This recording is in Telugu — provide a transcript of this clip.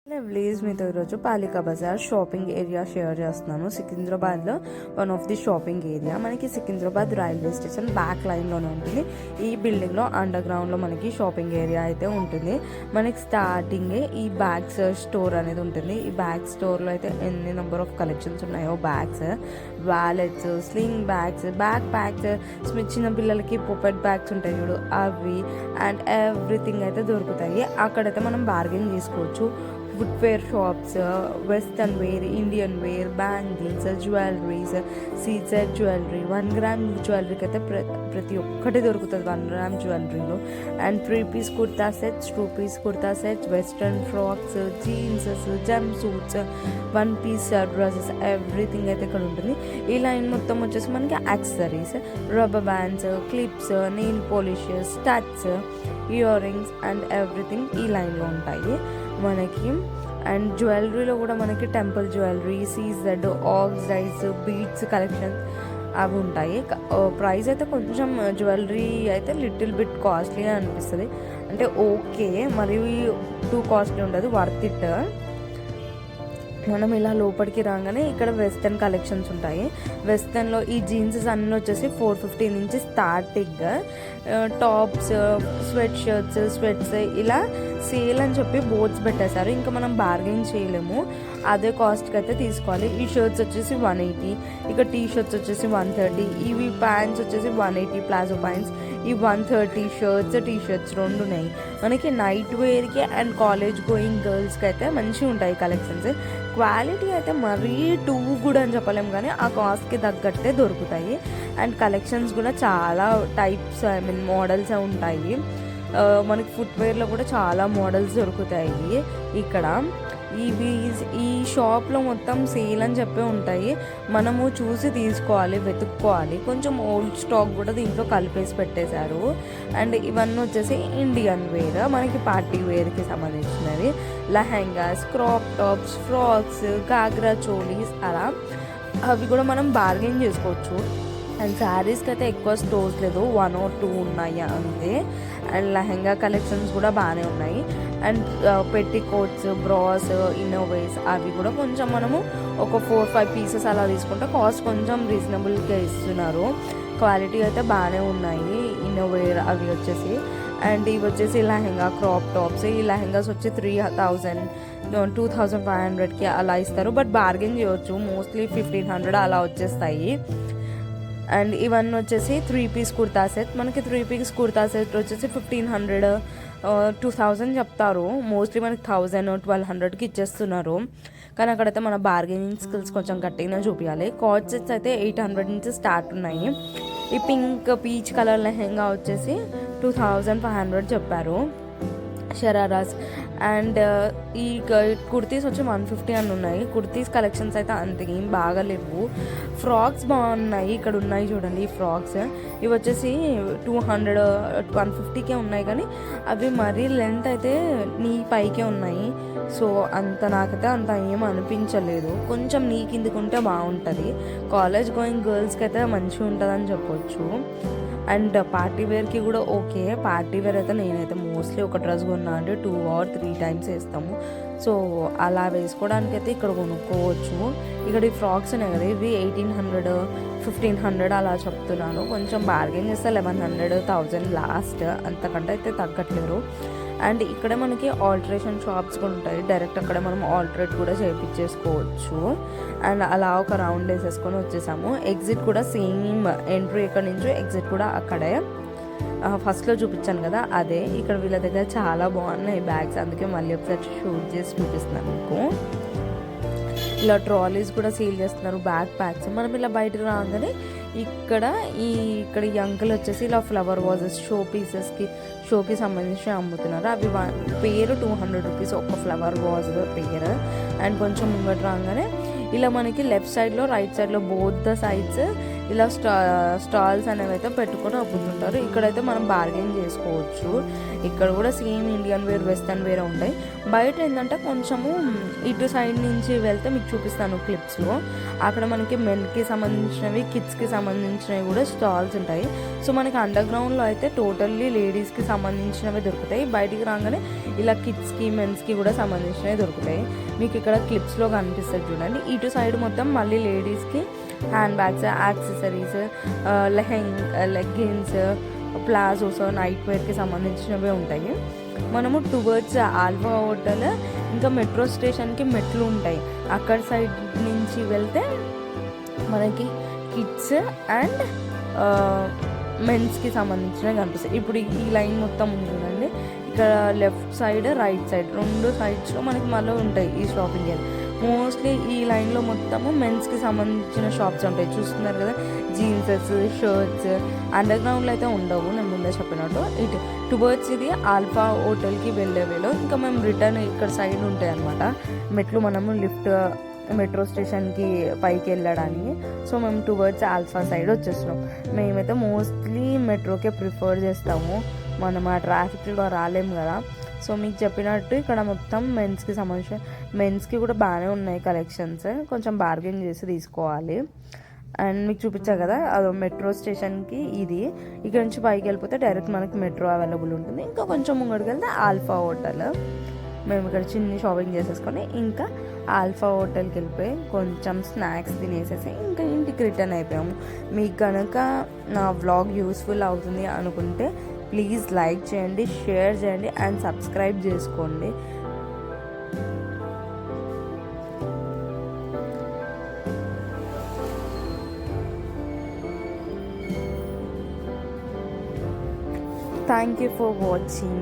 ప్లీజ్ మీతో ఈరోజు Palika Bazaar shopping area share చేస్తున్నాను. సికింద్రాబాద్లో one of the shopping area. మనకి సికింద్రాబాద్ రైల్వే స్టేషన్ బ్యాక్ లైన్లోనే ఉంటుంది. ఈ బిల్డింగ్లో అండర్ గ్రౌండ్లో మనకి షాపింగ్ ఏరియా అయితే ఉంటుంది. మనకి స్టార్టింగే ఈ బ్యాగ్స్ స్టోర్ అనేది ఉంటుంది. ఈ బ్యాగ్ స్టోర్లో అయితే ఎన్ని నెంబర్ ఆఫ్ కలెక్షన్స్ ఉన్నాయో, bags, wallets, sling bags, back packs, చిన్న పిల్లలకి పొపెట్ బ్యాగ్స్ ఉంటాయి చూడు, అవి అండ్ ఎవ్రీథింగ్ అయితే దొరుకుతాయి. అక్కడైతే మనం బార్గెన్ చేసుకోవచ్చు. Footwear shops, western wear, Indian wear, bangles, jewelleries, CZ jewellery, 1 gram జ్యువెలరీకి అయితే ప్రతి ఒక్కటి దొరుకుతుంది 1 గ్రామ్ జ్యువెలరీలో. And 3 piece kurta sets, 2 piece kurta sets, western frocks, jeanses, jumpsuits, 1 piece dresses, everything అయితే ఇక్కడ ఉంటుంది. ఈ లైన్ మొత్తం వచ్చేసి మనకి accessories, rubber bands, clips, nail polishes, studs, earrings and everything ఈ లైన్లో ఉంటాయి మనకి. అండ్ జ్యువెలరీలో కూడా మనకి temple jewellery, CZ, oxides, beads collection అవి ఉంటాయి. ప్రైస్ అయితే కొంచెం జ్యువెలరీ అయితే లిటిల్ బిట్ కాస్ట్లీ అనిపిస్తుంది. అంటే ఓకే, మరి టూ కాస్ట్లీ ఉండదు, వర్త్ ఇట్. మనం ఇలా లోపలికి రాగానే ఇక్కడ వెస్టర్న్ కలెక్షన్స్ ఉంటాయి. వెస్టర్న్లో ఈ జీన్సెస్ అన్నీ వచ్చేసి 450 నుంచి స్టార్టింగ్. టాప్స్, స్వెట్ షర్ట్స్, స్వెట్స్ ఇలా సేల్ అని చెప్పి బోర్డ్స్ పెట్టేశారు. ఇంకా మనం బార్గెన్ చేయలేము, అదే కాస్ట్కి అయితే తీసుకోవాలి. ఈ షర్ట్స్ వచ్చేసి 180, ఇక టీ షర్ట్స్ వచ్చేసి 130, ఇవి ప్యాంట్స్ వచ్చేసి 180 ప్లాజో ప్యాంట్స్, ఈ 130 షర్ట్స్, టీ షర్ట్స్ రెండు ఉన్నాయి. మనకి నైట్ వేర్కి అండ్ కాలేజ్ గోయింగ్ గర్ల్స్కి అయితే మంచిగా ఉంటాయి కలెక్షన్స్. క్వాలిటీ అయితే మరీ టూ గుడ్ అని చెప్పలేము, కానీ ఆ కాస్ట్కి తగ్గట్టే దొరుకుతాయి. అండ్ కలెక్షన్స్ కూడా చాలా టైప్స్, ఐ మీన్ మోడల్స్ ఉంటాయి. మనకి ఫుట్వేర్లో కూడా చాలా మోడల్స్ దొరుకుతాయి ఇక్కడ. ఈ షాప్లో మొత్తం సేల్ అని చెప్పి ఉంటాయి. మనము చూసి తీసుకోవాలి, వెతుక్కోవాలి. కొంచెం ఓల్డ్ స్టాక్ కూడా దీంట్లో కలిపేసి పెట్టేశారు. అండ్ ఇవన్నీ వచ్చేసి ఇండియన్ వేర్, మనకి పార్టీ వేర్కి సంబంధించినవి. Lehengas, crop tops, frocks, ghagra cholis, అలా అవి కూడా మనం బార్గెన్ చేసుకోవచ్చు. అండ్ శారీస్కి అయితే ఎక్కువ స్టోర్స్ లేదు, 1 or 2 ఉన్నాయి అంతే. అండ్ లెహెంగా కలెక్షన్స్ కూడా బాగానే ఉన్నాయి. అండ్ పెట్టికోట్స్, బ్రాస్, ఇన్నోవేస్ అవి కూడా కొంచెం మనము ఒక 4-5 పీసెస్ అలా తీసుకుంటే కాస్ట్ కొంచెం రీజనబుల్గా ఇస్తున్నారు. క్వాలిటీ అయితే బాగానే ఉన్నాయి ఇన్నోవేర్ అవి వచ్చేసి. అండ్ ఇవి వచ్చేసి లెహెంగా క్రాప్ టాప్స్. ఈ లెహెంగాస్ వచ్చి 3000, 2500కి అలా ఇస్తారు. బట్ బార్గెన్ చేయవచ్చు, మోస్ట్లీ 1500 అలా వచ్చేస్తాయి. అండ్ ఇవన్నీ వచ్చేసి 3 పీస్ కుర్తా సెట్. మనకి 3 పీస్ కుర్తా సెట్ వచ్చేసి 1500, 2000 చెప్తారు. మోస్ట్లీ మనకి 1000, 1200కి ఇచ్చేస్తున్నారు. కానీ అక్కడైతే మన బార్గెనింగ్ స్కిల్స్ కొంచెం గట్టిగా చూపించాలి. కార్డ్ సెట్స్ అయితే 800 నుంచి స్టార్ట్ ఉన్నాయి. ఈ పింక్ పీచ్ కలర్ లెహెంగా వచ్చేసి 2500 చెప్పారు. షరారాస్ అండ్ ఈ కుర్తీస్ వచ్చి 150 అని ఉన్నాయి. కుర్తీస్ కలెక్షన్స్ అయితే అంత ఏం బాగా లేవు. ఫ్రాక్స్ బాగున్నాయి, ఇక్కడ ఉన్నాయి చూడండి ఈ ఫ్రాక్స్. ఇవి వచ్చేసి 200, 150కే ఉన్నాయి, కానీ అవి మరీ లెంత్ అయితే నీ పైకే ఉన్నాయి. సో నాకైతే అంత ఏం అనిపించలేదు. కొంచెం నీ కిందకుంటే బాగుంటుంది. కాలేజ్ గోయింగ్ గర్ల్స్కి అయితే మంచిగా ఉంటుందని చెప్పొచ్చు. అండ్ పార్టీ వేర్కి కూడా ఓకే. పార్టీ వేర్ అయితే నేనైతే మోస్ట్లీ ఒక డ్రెస్ కొన్నా అంటే 2 or 3 టైమ్స్ వేస్తాము. సో అలా వేసుకోవడానికి అయితే ఇక్కడ కొనుక్కోవచ్చు. ఇక్కడ ఈ ఫ్రాక్స్ ఉన్నాయి కదా, ఇవి 1800, 1500 అలా చెప్తున్నాను. కొంచెం బార్గెన్ చేస్తే 1100, 1000 లాస్ట్, అంతకంటే అయితే తగ్గట్లేరు. అండ్ ఇక్కడ మనకి ఆల్టరేషన్ షాప్స్ కూడా ఉంటాయి. డైరెక్ట్ అక్కడ మనం ఆల్టరేట్ కూడా చేయించేసుకోవచ్చు. అండ్ అలా ఒక రౌండ్ వేసేసుకొని వచ్చేసాము. ఎగ్జిట్ కూడా సేమ్, ఎంట్రీ ఎక్కడి నుంచో ఎగ్జిట్ కూడా అక్కడే. ఫస్ట్లో చూపించాను కదా అదే. ఇక్కడ వీళ్ళ దగ్గర చాలా బాగున్నాయి బ్యాగ్స్, అందుకే మళ్ళీ ఒకసారి షూట్ చేసి చూపిస్తున్నాను మీకు. ఇలా ట్రాలీస్ కూడా సేల్ చేస్తున్నారు, బ్యాక్ ప్యాక్స్. మనం ఇలా బయటకు రాగానే ఇక్కడ ఈ అంకుల్ వచ్చేసి ఇలా ఫ్లవర్ వాజెస్, షోకి సంబంధించి అమ్ముతున్నారు. అవి పేరు 200 రూపీస్ ఒక ఫ్లవర్ వాజ్ పేరు. అండ్ కొంచెం ముంగట రాగానే ఇలా మనకి లెఫ్ట్ సైడ్లో, రైట్ సైడ్లో బోత్ ద సైడ్స్ ఇలా స్టాల్స్ అనేవి అయితే పెట్టుకొని అమ్ముతుంటారు. ఇక్కడైతే మనం బార్గెన్ చేసుకోవచ్చు. ఇక్కడ కూడా same Indian wear, western wear ఉంటాయి. బయట ఏంటంటే కొంచెము ఇటు సైడ్ నుంచి వెళ్తే మీకు చూపిస్తాను క్లిప్స్లో. అక్కడ మనకి మెన్కి సంబంధించినవి, కిడ్స్కి సంబంధించినవి కూడా స్టాల్స్ ఉంటాయి. సో మనకి అండర్ గ్రౌండ్లో అయితే టోటల్లీ లేడీస్కి సంబంధించినవి దొరుకుతాయి. బయటికి రాగానే ఇలా కిడ్స్కి మెన్స్కి కూడా సంబంధించినవి దొరుకుతాయి. మీకు ఇక్కడ క్లిప్స్లో కనిపిస్తుంది చూడండి. ఇటు సైడ్ మొత్తం మళ్ళీ లేడీస్కి hand bags, accessories, leggings, palazzos, night వేర్కి సంబంధించినవి ఉంటాయి. మనము టువర్డ్స్ ఆల్ఫా హోటల్ ఇంకా మెట్రో స్టేషన్కి మెట్లు ఉంటాయి. అక్కడ సైడ్ నుంచి వెళ్తే మనకి కిడ్స్ అండ్ మెన్స్కి సంబంధించినవి కనిపిస్తాయి. ఇప్పుడు ఈ లైన్ మొత్తం ఉంది చూడండి. ఇక్కడ లెఫ్ట్ సైడ్, రైట్ సైడ్ 2 సైడ్స్లో మనకి మళ్ళీ ఉంటాయి ఈ షాపింగ్ ఏరియా. మోస్ట్లీ ఈ లైన్లో మొత్తము మెన్స్కి సంబంధించిన షాప్స్ ఉంటాయి. చూస్తున్నారు కదా, జీన్సెస్, షర్ట్స్. అండర్ గ్రౌండ్లో అయితే ఉండవు, నేను ముందే చెప్పినట్టు. ఇటు టువర్డ్స్ ఇది ఆల్ఫా హోటల్కి వెళ్ళేవేలో ఇంకా మేము రిటర్న్ ఇక్కడ సైడ్ ఉంటాయి అన్నమాట మెట్లు. మనము లిఫ్ట్ మెట్రో స్టేషన్కి పైకి వెళ్ళడానికి. సో మేము టువర్డ్స్ ఆల్ఫా సైడ్ వచ్చేస్తున్నాం. మేమైతే మోస్ట్లీ మెట్రోకే ప్రిఫర్ చేస్తాము, మనం ఆ ట్రాఫిక్లో రాలేము కదా. సో మీకు చెప్పినట్టు ఇక్కడ మొత్తం మెన్స్కి సంబంధించిన, మెన్స్కి కూడా బాగానే ఉన్నాయి కలెక్షన్స్. కొంచెం బార్గెన్ చేసి తీసుకోవాలి. అండ్ మీకు చూపించా కదా అది మెట్రో స్టేషన్కి. ఇది ఇక్కడ నుంచి పైకి వెళ్ళిపోతే డైరెక్ట్ మనకి మెట్రో అవైలబుల్ ఉంటుంది. ఇంకా కొంచెం ముంగడికి వెళ్తే ఆల్ఫా హోటల్. మేము ఇక్కడ చిన్న షాపింగ్ చేసేసుకొని ఇంకా ఆల్ఫా హోటల్కి వెళ్ళిపోయి కొంచెం స్నాక్స్ తినేసేసి ఇంకా ఇంటికి రిటర్న్ అయిపోయాము. మీకు కనుక నా వ్లాగ్ యూస్ఫుల్ అవుతుంది అనుకుంటే ప్లీజ్ లైక్ చేయండి, షేర్ చేయండి అండ్ సబ్స్క్రైబ్ చేసుకోండి. Thank you for watching.